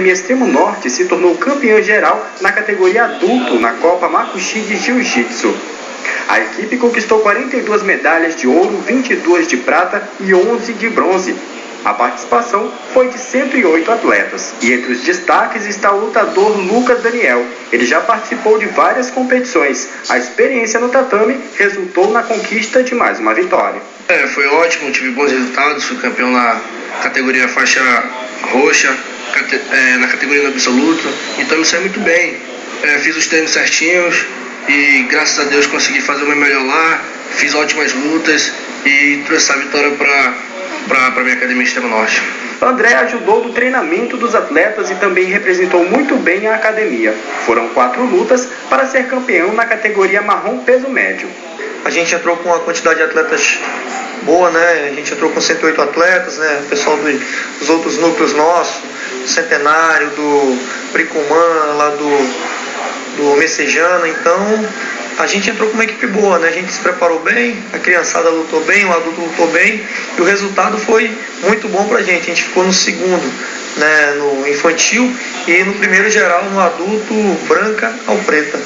Extremo Norte se tornou campeã geral na categoria adulto na Copa Makushi de Jiu-Jitsu. A equipe conquistou 42 medalhas de ouro, 22 de prata e 11 de bronze. A participação foi de 108 atletas. E entre os destaques está o lutador Lucas Daniel. Ele já participou de várias competições. A experiência no tatame resultou na conquista de mais uma vitória. Foi ótimo, tive bons resultados, fui campeão na categoria faixa roxa, na categoria no absoluto, então me saí muito bem. Fiz os treinos certinhos e graças a Deus consegui fazer o meu melhor lá, fiz ótimas lutas e trouxe essa vitória para minha academia Extremo Norte. André ajudou no treinamento dos atletas e também representou muito bem a academia. Foram 4 lutas para ser campeão na categoria marrom peso médio. A gente entrou com uma quantidade de atletas boa, né? A gente entrou com 108 atletas, né? O pessoal dos outros núcleos nossos, do Centenário, do Bricumã, lá do Messejana. Então, a gente entrou com uma equipe boa, né? A gente se preparou bem, a criançada lutou bem, o adulto lutou bem e o resultado foi muito bom pra gente. A gente ficou no segundo, né? No infantil e no primeiro geral, no adulto, branca ao preta.